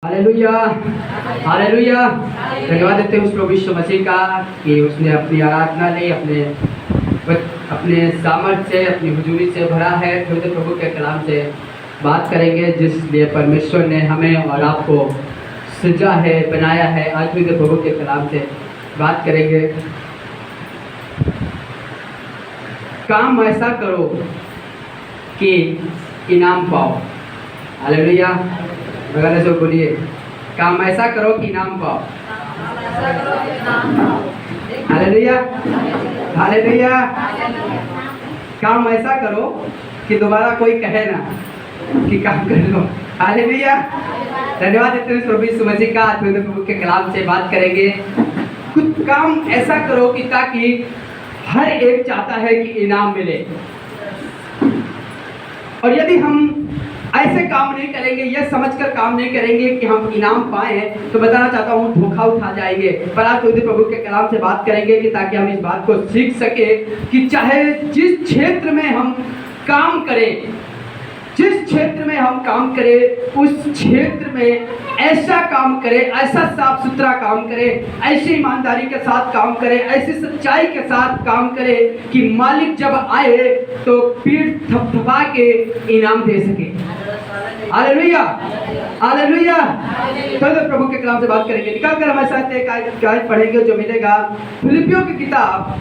Hallelujah, hallelujah. धन्यवाद देते हैं उस प्रभु यीशु मसीह का कि उसने अपनी आराधना ली, अपने सामर्थ्य से, अपनी हुजूरी से भरा है। फिर तो प्रभु के कलाम से बात करेंगे जिसलिए परमेश्वर ने हमें और आपको सृजा है, बनाया है। आज भी तो प्रभु के कलाम से बात करेंगे। काम ऐसा करो कि इनाम पाओ। हालेलुया। बगल से बोलिए, काम ऐसा करो कि इनाम पाओ। Hallelujah, hallelujah. काम ऐसा करो कि दोबारा कोई कहे ना कि काम कर लो। हालेलुया। धन्यवाद देते हैं प्रभु यीशु मसीह का। आज प्रभु के कलाम से बात करेंगे। कुछ काम ऐसा करो कि ताकि हर एक चाहता है कि इनाम मिले, और यदि हम ऐसे काम नहीं करेंगे, यह समझकर काम नहीं करेंगे कि हम इनाम पाए, तो बताना चाहता हूँ धोखा उठा जाएंगे। पर आज तो प्रभु के कलाम से बात करेंगे कि ताकि हम इस बात को सीख सके कि चाहे जिस क्षेत्र में हम काम करें, जिस क्षेत्र में हम काम करें, उस क्षेत्र में ऐसा काम करें, ऐसा साफ सुथरा काम करें, ऐसी ईमानदारी के साथ काम करें, ऐसी सच्चाई के साथ काम करें कि मालिक जब आए तो पीठ थपथपा के इनाम दे सके। Hallelujah, hallelujah. तो प्रभु के कलाम से बात करेंगे। निकाल कर हमारे साथ एक आयत पढ़ेंगे जो मिलेगा फिलिपियों की किताब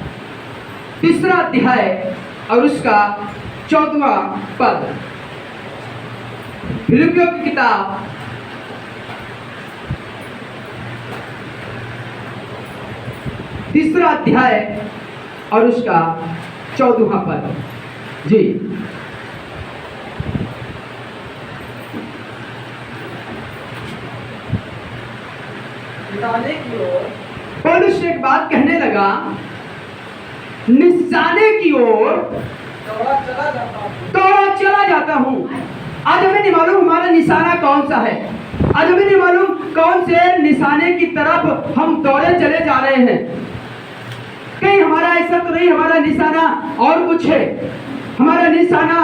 3 अध्याय और उसका 14वां पद। फिलिपियों की किताब 3 अध्याय और उसका 14वां पद। जी, पौलुस एक बात कहने लगा, निशाने की ओर दौड़ा चला जाता हूँ। आज हमें नहीं मालूम हमारा निशाना कौन सा है। आज हमें नहीं मालूम कौन से निशाने की तरफ हम दौड़े चले जा रहे हैं। कहीं हमारा ऐसा तो नहीं, हमारा निशाना और कुछ है। हमारा निशाना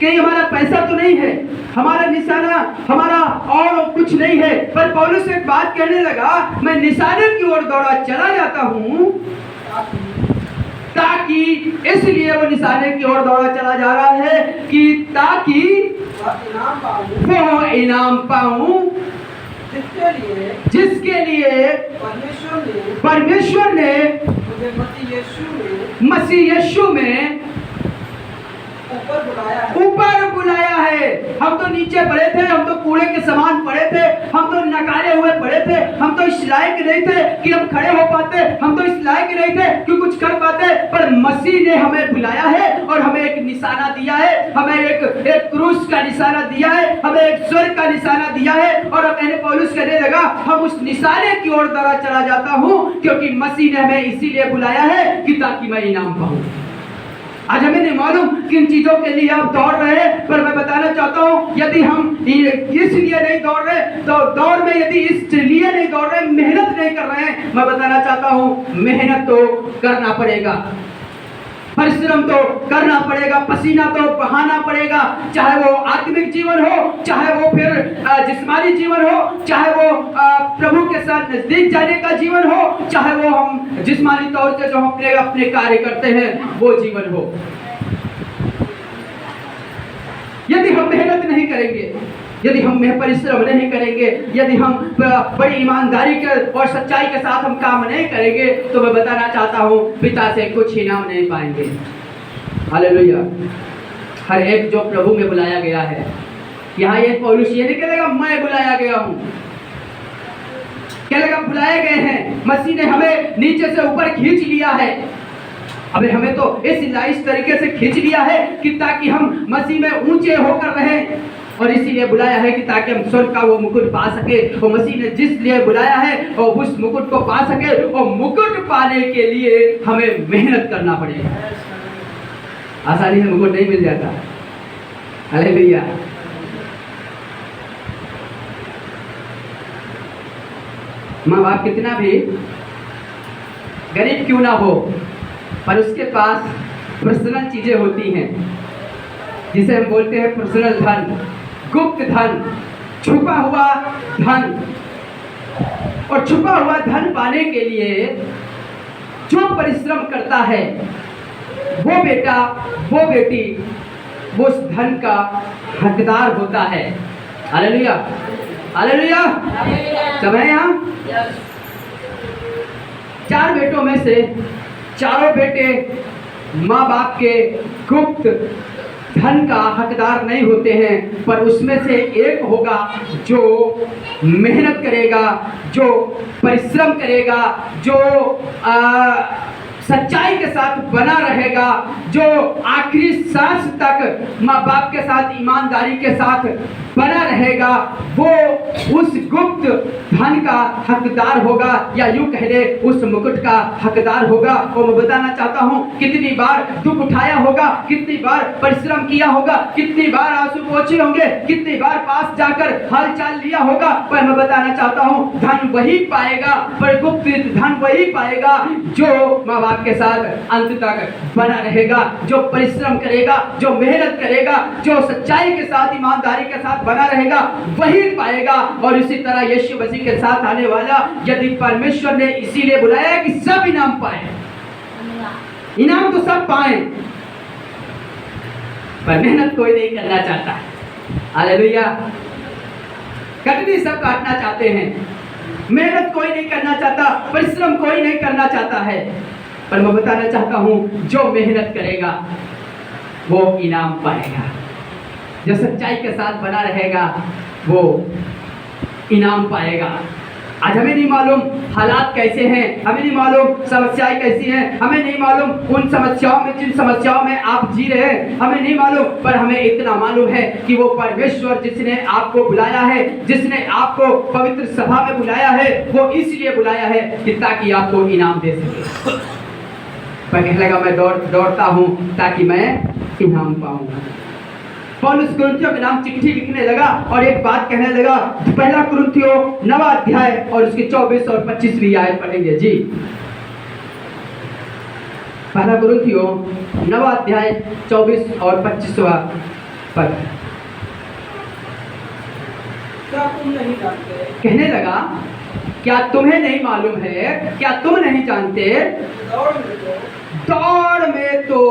कहीं हमारा पैसा तो नहीं है, हमारा निशाना हमारा और कुछ नहीं है। पर पौलुस एक बात कहने लगा, मैं निशाने की ओर दौड़ा चला जाता हूँ, ताकि इसलिए वो निशाने की ओर दौड़ा चला जा रहा है कि ताकि वो इनाम पाऊं जिसके लिए परमेश्वर ने मसीह यीशु में ऊपर बुलाया है। हम तो नीचे पड़े थे, हम तो कूड़े के समान पड़े थे, हम तो नकारे हुए पड़े थे, हम तो इस लायक नहीं थे कि हम खड़े हो पाते, हम तो इस लायक नहीं थे कि कुछ कर पाते। पर मसीह ने हमें बुलाया है और हमें एक निशाना दिया है, हमें एक क्रूस का निशाना दिया है, हमें एक स्वर्ग का निशाना दिया है। और अब मैंने पौलुस कहने लगा, हम उस निशाने की ओर दौड़ा चला जाता हूँ क्योंकि मसीह ने हमें इसीलिए बुलाया है कि ताकि मैं इनाम पाऊं। आज हमें नहीं मालूम किन चीजों के लिए आप दौड़ रहे हैं, पर मैं बताना चाहता हूं, यदि हम इसलिए नहीं दौड़ रहे, तो दौड़ में यदि इसलिए नहीं दौड़ रहे, मेहनत नहीं कर रहे हैं, मैं बताना चाहता हूं मेहनत तो करना पड़ेगा, परिश्रम तो करना पड़ेगा, पसीना तो बहाना पड़ेगा। चाहे वो आत्मिक जीवन हो, चाहे वो फिर जिस्मानी जीवन हो, चाहे वो प्रभु के साथ नजदीक जाने का जीवन हो, चाहे वो हम जिस्मानी तौर से जो हम अपने कार्य करते हैं वो जीवन हो। यदि हम मेहनत नहीं करेंगे, यदि हम परिश्रम नहीं करेंगे, यदि हम बड़ी ईमानदारी के और सच्चाई के साथ हम काम नहीं करेंगे, तो मैं बताना चाहता हूँ पिता से कुछ इनाम नहीं पाएंगे। हालेलुया। हर एक जो प्रभु में बुलाया गया है, यहाँ ये पौलुस ये नहीं कहेगा मैं बुलाया गया हूँ, कहेगा बुलाए गए हैं। मसीह ने हमें नीचे से ऊपर खींच लिया है। अबे हमें तो इस तरीके से खींच लिया है कि ताकि हम मसीह में ऊंचे होकर रहें, और इसीलिए बुलाया है कि ताकि हम स्वर्ग का वो मुकुट पा सके। और मसीह ने जिस लिए बुलाया है और उस मुकुट को पा सके, और मुकुट पाने के लिए हमें मेहनत करना पड़ेगा। आसानी से मुकुट नहीं मिल जाता। हालेलुया। माँ बाप कितना भी गरीब क्यों ना हो, पर उसके पास पर्सनल चीजें होती हैं जिसे हम बोलते हैं पर्सनल धन, गुप्त धन, छुपा हुआ धन, और छुपा हुआ धन पाने के लिए जो परिश्रम करता है वो बेटा, वो बेटी, वो उस धन का हकदार होता है। Hallelujah, hallelujah. सब है यहाँ? 4 बेटों में से चारों बेटे माँ बाप के गुप्त धन का हकदार नहीं होते हैं, पर उसमें से एक होगा जो मेहनत करेगा, जो परिश्रम करेगा, जो सच्चाई के साथ बना रहेगा, जो आखिरी सांस तक माँ बाप के साथ ईमानदारी के साथ बना रहेगा, वो उस गुप्त धन का हकदार होगा, या यूं कह दे उस मुकुट का हकदार होगा। और मैं बताना चाहता हूँ कितनी बार दुख उठाया होगा, कितनी बार परिश्रम किया होगा, कितनी बार आंसू पोंछे होंगे, कितनी बार पास जाकर हाल चाल लिया होगा, पर मैं बताना चाहता हूँ धन वही पाएगा, पर गुप्त धन वही पाएगा जो माँ बाप के साथ अंत तक बना रहेगा, जो परिश्रम करेगा, जो मेहनत करेगा, जो सच्चाई के साथ ईमानदारी के साथ बना रहेगा, वही पाएगा। और इसी तरह यीशु मसीह के साथ आने वाला, यदि परमेश्वर ने इसीलिए बुलाया है कि सब इनाम पाए, इनाम तो सब पाए, पर मेहनत कोई नहीं करना चाहता। हालेलुया। कटनी सब काटना चाहते हैं, मेहनत कोई नहीं करना चाहता, परिश्रम कोई नहीं करना चाहता है, पर मैं बताना चाहता हूं जो मेहनत करेगा वो इनाम पाएगा, जो सच्चाई के साथ बना रहेगा वो इनाम पाएगा। आज हमें नहीं मालूम हालात कैसे हैं, हमें नहीं मालूम समस्याएं कैसी हैं, हमें नहीं मालूम उन समस्याओं में, जिन समस्याओं में आप जी रहे हैं, हमें नहीं मालूम, पर हमें इतना मालूम है कि वो परमेश्वर जिसने आपको बुलाया है, जिसने आपको पवित्र सभा में बुलाया है, वो इसलिए बुलाया है कि ताकि आपको इनाम दे सके। पर कहने लगा मैं दौड़ता हूँ ताकि मैं इनाम पाऊंगा। पौलुस कुरिन्थियों के नाम चिट्ठी लिखने लगा और एक बात कहने लगा। पहला कुरिन्थियों 9 अध्याय और उसके 24 और 25वीं आयत पढ़ेंगे जी। पहला कुरिन्थियों 9 अध्याय 24 और 25वां पद। क्या तुम नहीं जानते? कहने लगा क्या तुम्हें नहीं मालूम है, क्या तुम नहीं जानते, दौड़ में तो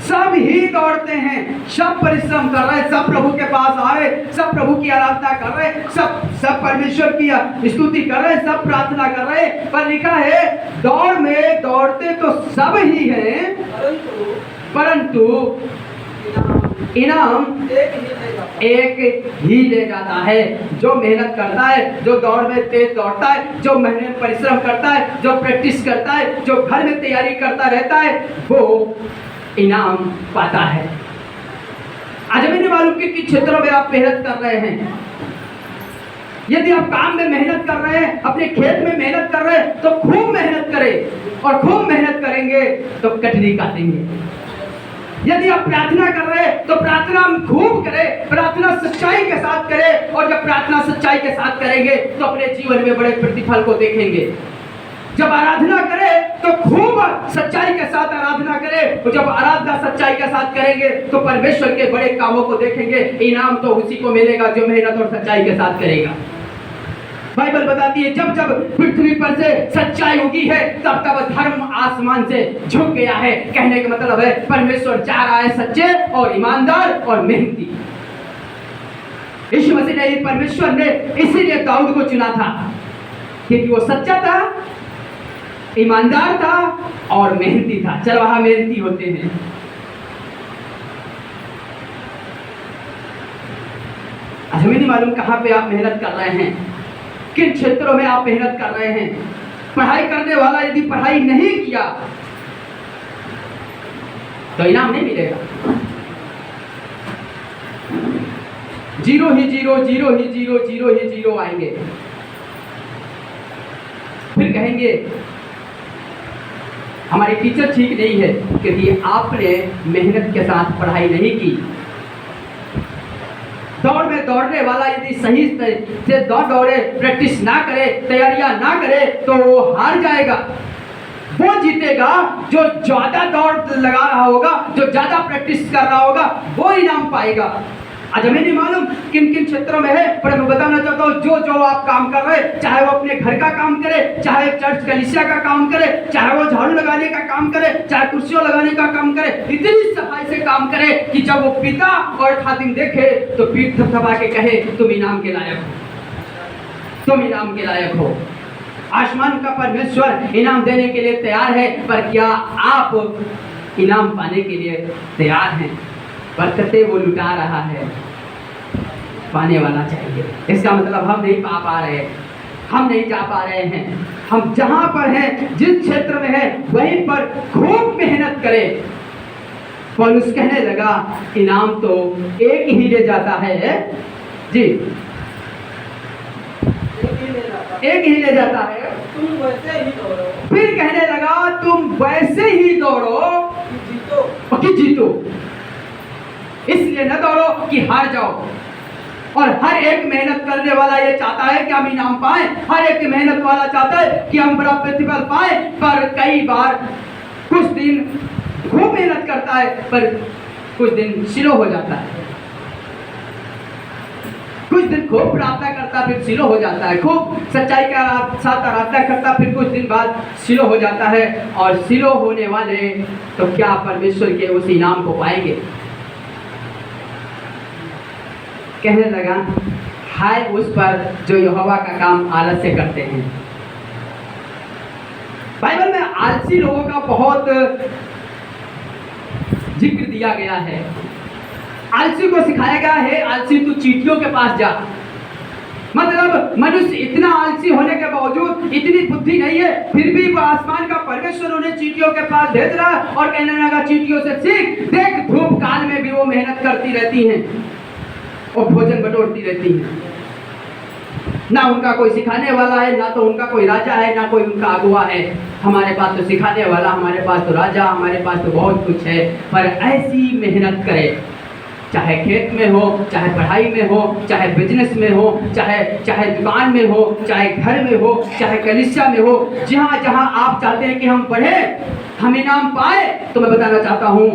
सब ही दौड़ते हैं, सब परिश्रम कर रहे, सब प्रभु के पास आ रहे, सब प्रभु की आराधना कर रहे, सब परमेश्वर की स्तुति कर रहे, सब प्रार्थना कर रहे, पर लिखा है दौड़ में दौड़ते तो सब ही हैं, परंतु इनाम एक ही ले जाता है। जो मेहनत करता है, जो दौड़ में तेज दौड़ता है, जो मेहनत परिश्रम करता है, जो प्रैक्टिस करता है, जो घर में तैयारी करता रहता है, वो इनाम पाता है। आज हमें नहीं मालूम कि किस क्षेत्रों में आप मेहनत कर रहे हैं। यदि आप काम में मेहनत कर रहे हैं, अपने खेत में मेहनत कर रहे हैं, तो खूब मेहनत करें, और खूब मेहनत करेंगे तो कटनी काटेंगे। यदि आप प्रार्थना कर रहे हैं तो प्रार्थना खूब करें, प्रार्थना सच्चाई के साथ करें, और जब प्रार्थना सच्चाई के साथ करेंगे तो अपने जीवन में बड़े प्रतिफल को देखेंगे। जब आराधना करें तो खूब सच्चाई के साथ आराधना करें, और जब आराधना सच्चाई के साथ करेंगे तो परमेश्वर के बड़े कामों को देखेंगे। इनाम तो उसी को मिलेगा जो मेहनत और सच्चाई के साथ करेगा। बाइबल बताती है जब जब पृथ्वी पर से सच्चाई उगी है तब तब धर्म आसमान से झुक गया है। कहने का मतलब है परमेश्वर चाह रहा है सच्चे और ईमानदार और मेहनती। यीशु मसीह ने, परमेश्वर ने इसीलिए दाऊद को चुना था क्योंकि वो सच्चा था, ईमानदार था और मेहनती था। चरवाहा मेहनती होते हैं। हमें नहीं मालूम कहाँ पे आप मेहनत कर रहे हैं, किन क्षेत्रों में आप मेहनत कर रहे हैं। पढ़ाई करने वाला यदि पढ़ाई नहीं किया तो इनाम नहीं मिलेगा। जीरो ही जीरो, जीरो ही जीरो, जीरो ही जीरो आएंगे। फिर कहेंगे हमारी टीचर ठीक नहीं है क्योंकि आपने मेहनत के साथ पढ़ाई नहीं की। दौड़ में दौड़ने वाला यदि सही से दौड़े, प्रैक्टिस ना करे, तैयारियां ना करे तो वो हार जाएगा। वो जीतेगा जो ज्यादा दौड़ लगा रहा होगा, जो ज्यादा प्रैक्टिस कर रहा होगा, वो इनाम पाएगा। आज हमें नहीं मालूम किन किन क्षेत्रों में है, पर मैं बताना चाहता हूँ जो जो आप काम कर रहे हैं, चाहे वो अपने घर का काम करे, चाहे चर्च कलीसिया का काम करे, चाहे वो झाड़ू लगाने का काम करे, चाहे कुर्सियों लगाने का काम करे, इतनी सफाई से काम करे कि जब वो पिता और खादिम देखे तो पीठ थपथपा के कहे तुम इनाम के लायक हो, तुम इनाम के लायक हो। आसमान का परमेश्वर इनाम देने के लिए तैयार है, पर क्या आप इनाम पाने के लिए तैयार हैं? बरकतें वो लुटा रहा है, पाने वाला चाहिए। इसका मतलब हम नहीं पा रहे, हम नहीं जा पा रहे हैं। हम जहां पर हैं, जिस क्षेत्र में है, वहीं पर खूब मेहनत करें। पौलुस कहने लगा इनाम तो एक ही ले जाता है जी, एक ही ले जाता है। तुम वैसे ही दौड़ो। फिर कहने लगा तुम वैसे ही दौड़ो कि जीतो। इसलिए न दौड़ो कि हार जाओ। और हर एक मेहनत करने वाला ये चाहता है कि हम इनाम पाएं, हर एक मेहनत वाला चाहता है कि हम बड़ा प्रतिफल पाएं, पर कई बार कुछ दिन खूब मेहनत करता है, पर कुछ दिन स्लो हो जाता है। कुछ दिन खूब प्रार्थना करता, फिर स्लो हो जाता है। खूब सच्चाई का साथ आराधना करता, फिर कुछ दिन बाद स्लो हो जाता है। और स्लो होने वाले तो क्या परमेश्वर के उस इनाम को पाएंगे? कहने लगा हाय उस पर जो यहोवा का काम आलस से करते हैं। बाइबल में आलसी लोगों का बहुत जिक्र दिया गया है। आलसी को सिखाया गया है आलसी तू चींटियों के पास जा। मतलब मनुष्य इतना आलसी होने के बावजूद, इतनी बुद्धि नहीं है, फिर भी वो आसमान का परमेश्वर उन्हें चींटियों के पास भेज रहा है और कहने लगा चींटियों से सीख, देख धूप काल में भी वो मेहनत करती रहती हैं और भोजन बटोरती रहती हैं। ना उनका कोई सिखाने वाला है, ना तो उनका कोई राजा है, ना कोई उनका अगुआ है। हमारे पास तो सिखाने वाला, हमारे पास तो राजा, हमारे पास तो बहुत कुछ है। पर ऐसी मेहनत करे, चाहे खेत में हो, चाहे पढ़ाई में हो, चाहे बिजनेस में हो, चाहे दुकान में हो, चाहे घर में हो, चाहे कलीसिया में हो, जहाँ जहाँ आप चाहते हैं कि हम पढ़े, हम इनाम पाए, तो मैं बताना चाहता हूँ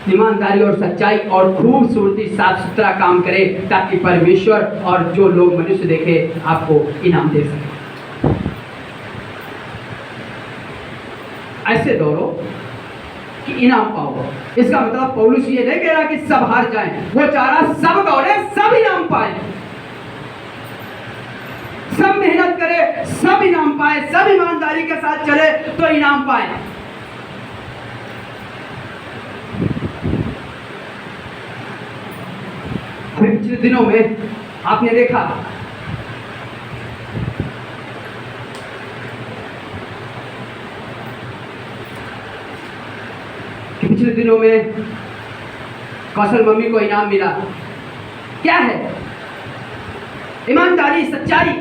ईमानदारी और सच्चाई और खूबसूरती साफ सुथरा काम करे, ताकि परमेश्वर और जो लोग मनुष्य देखे आपको इनाम दे सके। ऐसे दौड़ो कि इनाम पाओ। इसका मतलब पौलुस ये नहीं कह रहा कि सब हार जाएं, वो चाह रहा सब दौड़े, सब इनाम पाए, सब मेहनत करे, सब इनाम पाए, सब ईमानदारी के साथ चले तो इनाम पाए। पिछले दिनों में आपने देखा कि पिछले दिनों में कौशल मम्मी को इनाम मिला। क्या है? ईमानदारी, सच्चाई।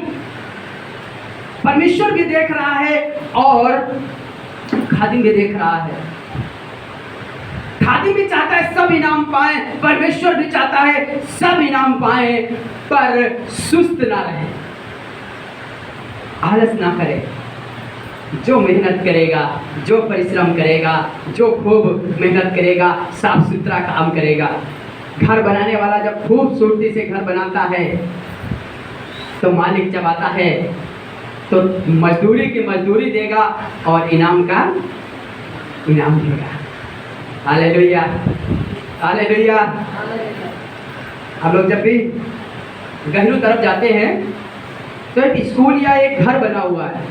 परमेश्वर भी देख रहा है और खादिम भी देख रहा है। खादिम भी चाहता है सब इनाम पाए, परमेश्वर भी चाहता है सब इनाम पाए, पर सुस्त ना रहे, आलस ना करे। जो मेहनत करेगा, जो परिश्रम करेगा, जो खूब मेहनत करेगा, साफ सुथरा काम करेगा। घर बनाने वाला जब खूबसूरती से घर बनाता है तो मालिक जब आता है तो मजदूरी की मजदूरी देगा और इनाम का इनाम देगा। Hallelujah, hallelujah. हम लोग जब भी गहनू तरफ जाते हैं तो एक स्कूल या एक घर बना हुआ है,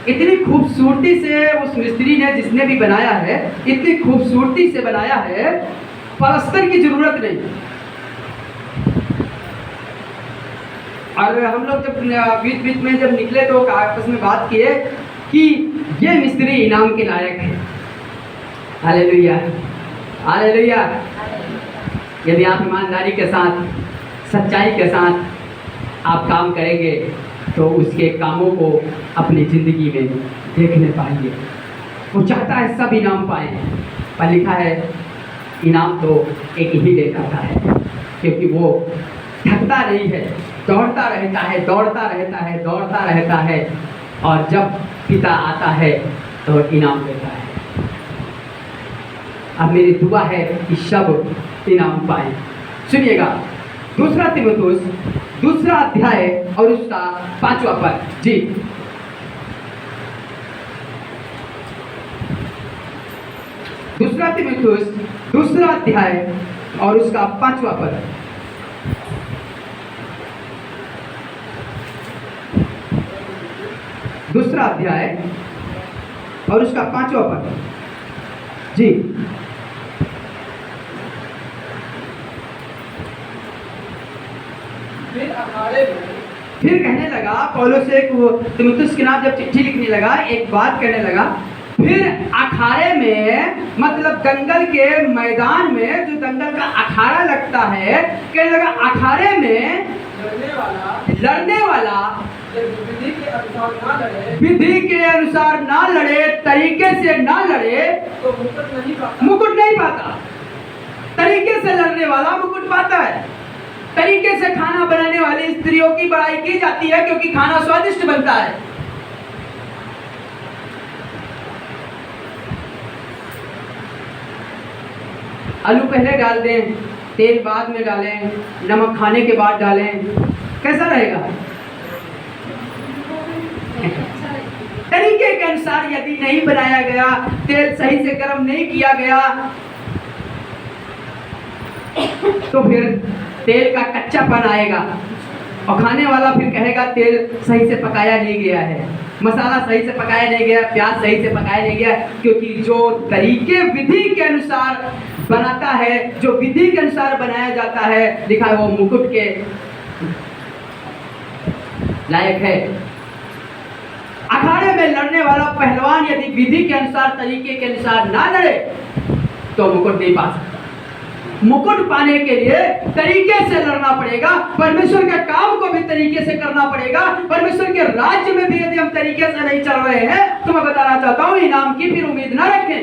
इतनी खूबसूरती से उस मिस्त्री ने, जिसने भी बनाया है, इतनी खूबसूरती से बनाया है, पलस्तर की जरूरत नहीं। और हम लोग जब बीच बीच में जब निकले तो आपस में बात किए कि ये मिस्त्री इनाम के लायक है। Hallelujah, hallelujah. यदि आप ईमानदारी के साथ, सच्चाई के साथ आप काम करेंगे तो उसके कामों को अपनी ज़िंदगी में देखने पाएंगे। वो चाहता है सब इनाम पाए, पर लिखा है इनाम तो एक ही ले जाता है, क्योंकि वो थकता नहीं है, दौड़ता रहता है, दौड़ता रहता है, दौड़ता रहता है, और जब पिता आता है तो इनाम देता है। अब मेरी दुआ है कि सब इनाम पाए। सुनिएगा, दूसरा तीमुथियुस दूसरा अध्याय और उसका 5वां पद। जी, दूसरा तीमुथियुस दूसरा अध्याय और उसका 5वां पद। दूसरा अध्याय और उसका 5वां पद। जी, फिर अखाड़े में फिर कहने लगा पौलुस एक वो तीमुथियुस के नाम जब चिट्ठी लिखने लगा, एक बात कहने लगा। फिर अखाड़े में मतलब दंगल के मैदान में, जो दंगल का अखाड़ा लगता है, कहने लगा अखाड़े में लड़ने वाला विधि के अनुसार ना लड़े, विधि के अनुसार ना लड़े, तरीके से ना लड़े तो मुकुट नहीं पाता। मुकुट नहीं पाता। तरीके से लड़ने वाला मुकुट पाता है। तरीके से खाना बनाने वाली स्त्रियों की बड़ाई की जाती है क्योंकि खाना स्वादिष्ट बनता है। आलू पहले डाल दें, तेल बाद में डालें, नमक खाने के बाद डालें, कैसा रहेगा? तरीके के अनुसार यदि नहीं बनाया गया, तेल सही से गर्म नहीं किया गया, तो फिर तेल का कच्चापन आएगा और खाने वाला फिर कहेगा तेल सही से पकाया नहीं गया है, मसाला सही से पकाया नहीं गया, प्याज सही से पकाया नहीं गया। क्योंकि जो तरीके विधि के अनुसार बनाता है, जो विधि के अनुसार बनाया जाता है, लिखा है वो मुकुट के लायक है। अखाड़े में लड़ने वाला पहलवान यदि विधि के अनुसार, तरीके के अनुसार ना लड़े तो मुकुट नहीं पा सकता। मुकुट पाने के लिए तरीके से लड़ना पड़ेगा। परमेश्वर के काम को भी तरीके से करना पड़ेगा। परमेश्वर के राज्य में भी यदि हम तरीके से नहीं चल रहे हैं तो मैं बताना चाहता हूँ, इनाम की फिर उम्मीद ना रखें।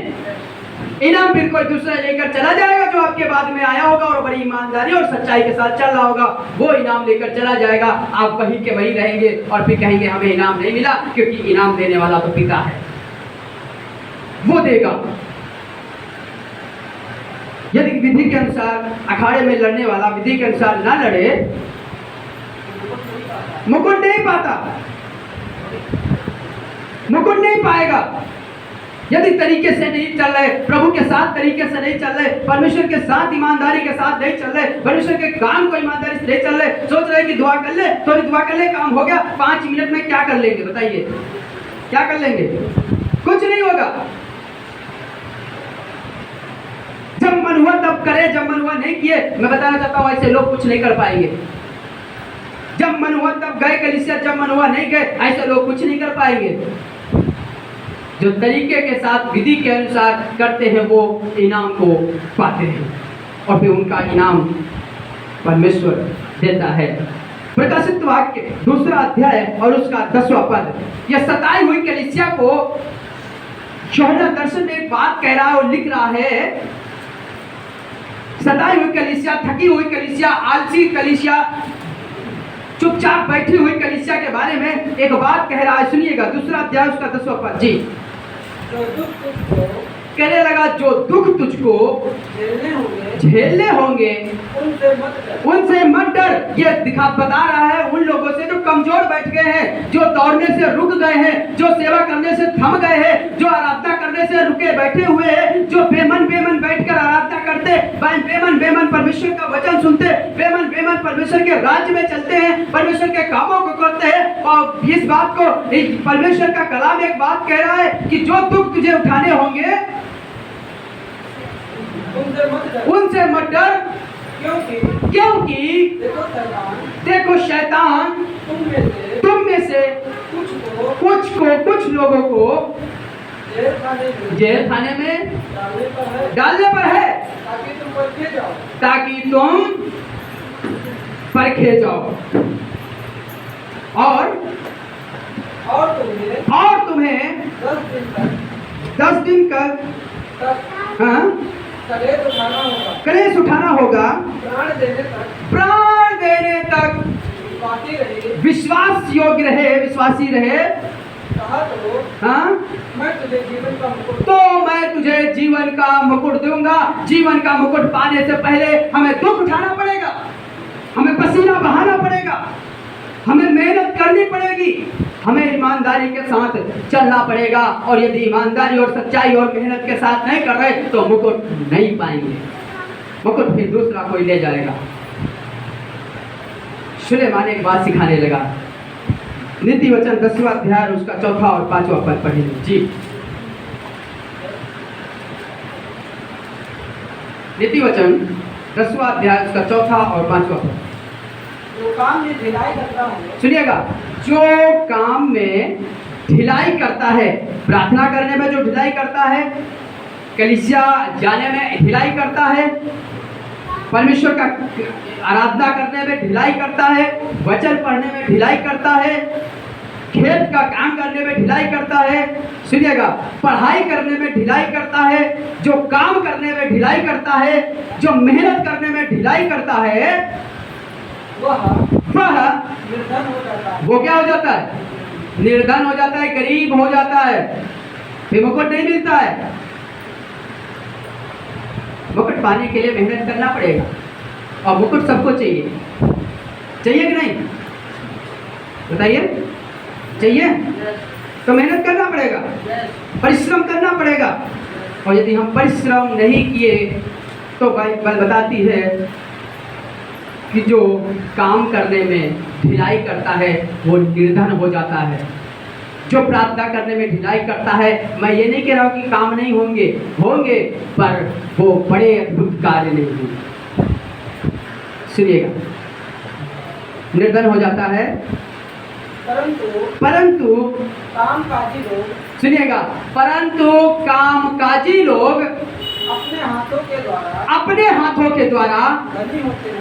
इनाम फिर कोई दूसरा लेकर चला जाएगा, जो आपके बाद में आया होगा और बड़ी ईमानदारी और सच्चाई के साथ चल रहा होगा, वो इनाम लेकर चला जाएगा। आप वहीं के वहीं रहेंगे और फिर कहेंगे हमें इनाम नहीं मिला, क्योंकि इनाम देने वाला तो पिता है, वो देगा। यदि विधि के अनुसार अखाड़े में लड़ने वाला विधि के अनुसार ना लड़े, मुकुट नहीं पाता, मुकुट नहीं पाएगा। यदि तरीके से नहीं चल रहे, प्रभु के साथ तरीके से नहीं चल रहे, परमेश्वर के साथ ईमानदारी के साथ नहीं चल रहे, परमेश्वर के काम को ईमानदारी से नहीं चल रहे, सोच रहे कि दुआ कर ले, थोड़ी दुआ कर ले, काम हो गया, 5 मिनट में क्या कर लेंगे? बताइए क्या कर लेंगे? कुछ नहीं होगा। जब मन हुआ तब करे, जब मन हुआ नहीं किए, मैं बताना चाहता हूं ऐसे लोग कुछ नहीं कर पाएंगे। जब मन हुआ तब गए कलीसिया, जब मन हुआ नहीं गए, ऐसे लोग कुछ नहीं कर पाएंगे। जो तरीके के साथ विधि के अनुसार करते हैं वो इनाम को पाते हैं और फिर उनका इनाम परमेश्वर देता है। प्रकाशित वाक्य दूसरा अध्याय और उसका 10वां पद। यह सताई हुई कलीसिया को यूहन्ना दर्शन में एक बात कह रहा है और लिख रहा है। सताई हुई कलीसिया, थकी हुई कलीसिया, आलसी कलीसिया, चुपचाप बैठी हुई कलीसिया के बारे में एक बात कह रहा है। सुनिएगा, दूसरा अध्याय उसका 10वां पद। जी, जो दुख तुझको कहने लगा जो दुख तुझको झेलने होंगे उनसे मत डर। ये बता रहा है उन लोगों से जो कमजोर बैठ गए हैं, जो दौड़ने से रुक गए हैं, जो सेवा करने से थम गए हैं, जो आराधना करने से रुके बैठे हुए हैं, जो बेमन बैठकर आराधना करते, बेमन परमेश्वर का वचन सुनते, बेमन परमेश्वर के राज्य में चलते हैं, परमेश्वर के कामों को करते हैं। और इस बात को परमेश्वर का कलाम एक बात कह रहा है कि जो दुख तुझे उठाने होंगे उनसे मत डर, क्योंकि देखो शैतान तुम में से कुछ लोगों को जेल खाने में डालने पर है, ताकि तुम परखे जाओ और तुम्हें 10 दिन कलेश उठाना होगा, प्राण देने तक विश्वास योग्य रहे, विश्वासी रहे। हाँ, तो मैं तुझे जीवन का मुकुट दूंगा। जीवन का मुकुट पाने से पहले हमें दुख उठाना पड़ेगा, हमें पसीना बहाना पड़ेगा, हमें मेहनत करनी पड़ेगी, हमें ईमानदारी के साथ चलना पड़ेगा। और यदि ईमानदारी और सच्चाई और मेहनत के साथ नहीं कर रहे तो मुकुट नहीं पाएंगे, मुकुट फिर दूसरा कोई ले जाएगा। सुलेमान एक बात सिखाने लगा। नीति वचन 10वां अध्याय उसका 4था और 5वां पद पढ़ेंगे जी। नीति वचन 10वां अध्याय उसका 4था और 5वां पद। जो काम में ढिलाई करता है, सुनिएगा, जो काम में ढिलाई करता है, प्रार्थना करने में जो ढिलाई करता है, कलीसिया जाने में ढिलाई करता है, परमेश्वर का आराधना करने में ढिलाई करता है, वचन पढ़ने में ढिलाई करता है, खेत का काम करने में ढिलाई करता है, सुनिएगा, पढ़ाई करने में ढिलाई करता है, जो काम करने में ढिलाई करता है, जो मेहनत करने में ढिलाई करता है, वह वह निर्धन हो जाता है। वो क्या हो जाता है? निर्धन हो जाता है, गरीब हो जाता है, फिर मुकुट नहीं मिलता है। मुकुट पाने के लिए मेहनत करना पड़ेगा और मुकुट सबको चाहिए, चाहिए कि नहीं? बताइए, चाहिए तो मेहनत करना पड़ेगा, परिश्रम करना पड़ेगा। और यदि हम परिश्रम नहीं किए तो बाइबल बताती है कि जो काम करने में ढिलाई करता है वो निर्धन हो जाता है। जो प्रार्थना करने में ढिलाई करता है, मैं ये नहीं कह रहा हूँ कि काम नहीं होंगे, होंगे, पर वो बड़े अद्भुत कार्य नहीं होंगे। सुनिएगा, निर्धन हो जाता है, परंतु कामकाजी लोग, सुनिएगा, परंतु कामकाजी लोग अपने हाथों के द्वारा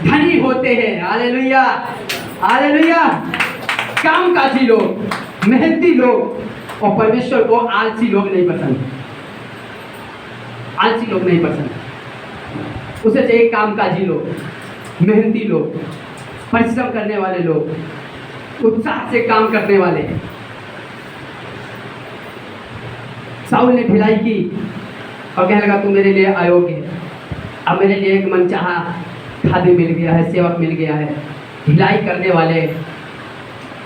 धनी होते हैं। Hallelujah, hallelujah. कामकाजी लोग, मेहनती लोग, और परमेश्वर को आलसी लोग नहीं पसंद, आलसी लोग नहीं पसंद। उसे चाहिए कामकाजी लोग, मेहनती लोग, परिश्रम करने वाले लोग, उत्साह से काम करने वाले। साउल ने ढिलाई की और कहने लगा तू मेरे लिए अयोग्य है, अब मेरे लिए एक मनचाहा खादी मिल गया है, सेवक मिल गया है। ढिलाई करने वाले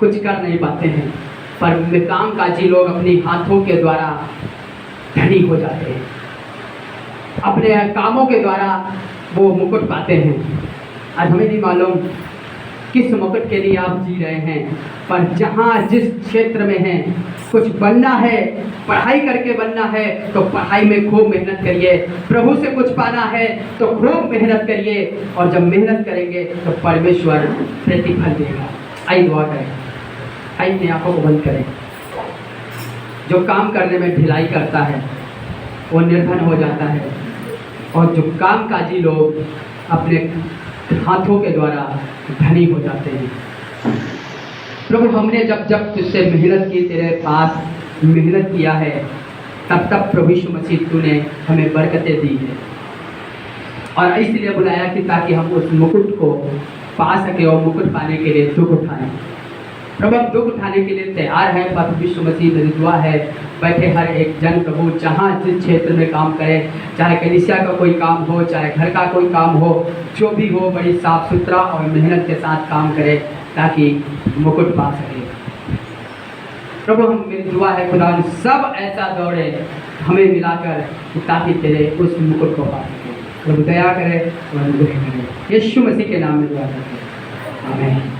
कुछ कर नहीं पाते हैं, पर कामकाजी लोग अपनी हाथों के द्वारा धनी हो जाते हैं, अपने कामों के द्वारा वो मुकुट पाते हैं। आज हमें नहीं मालूम किस मुकुट के लिए आप जी रहे हैं, पर जहाँ जिस क्षेत्र में हैं, कुछ बनना है, पढ़ाई करके बनना है तो पढ़ाई में खूब मेहनत करिए, प्रभु से कुछ पाना है तो खूब मेहनत करिए, और जब मेहनत करेंगे तो परमेश्वर प्रतिफल देगा। आइए दुआ करें, आइए अपनी आंखों को बंद करें। जो काम करने में ढिलाई करता है वो निर्धन हो जाता है, और जो कामकाजी लोग अपने हाथों के द्वारा धनी हो जाते हैं। प्रभु, हमने जब जब तुझसे मेहनत की, तेरे पास मेहनत किया है, तब तब प्रभु यीशु मसीह तूने हमें बरकतें दी है, और इसलिए बुलाया कि ताकि हम उस मुकुट को पा सके, और मुकुट पाने के लिए दुख उठाएं। प्रभु, हम दुख उठाने के लिए तैयार हैं, पर विश्व मसीह मेरी दुआ है बैठे हर एक जन प्रभु जहाँ जिस क्षेत्र में काम करे, चाहे कलीसिया का कोई काम हो, चाहे घर का कोई काम हो, जो भी हो, बड़ी साफ सुथरा और मेहनत के साथ काम करे ताकि मुकुट पा सके। प्रभु, हम मेरी दुआ है खुदा सब ऐसा दौड़े हमें मिलाकर ताकि तेरे उस मुकुट को पा सके। प्रभु दया करे और अनुग्रह करे, यीशु मसीह के नाम में दुआ करते हैं, आमीन।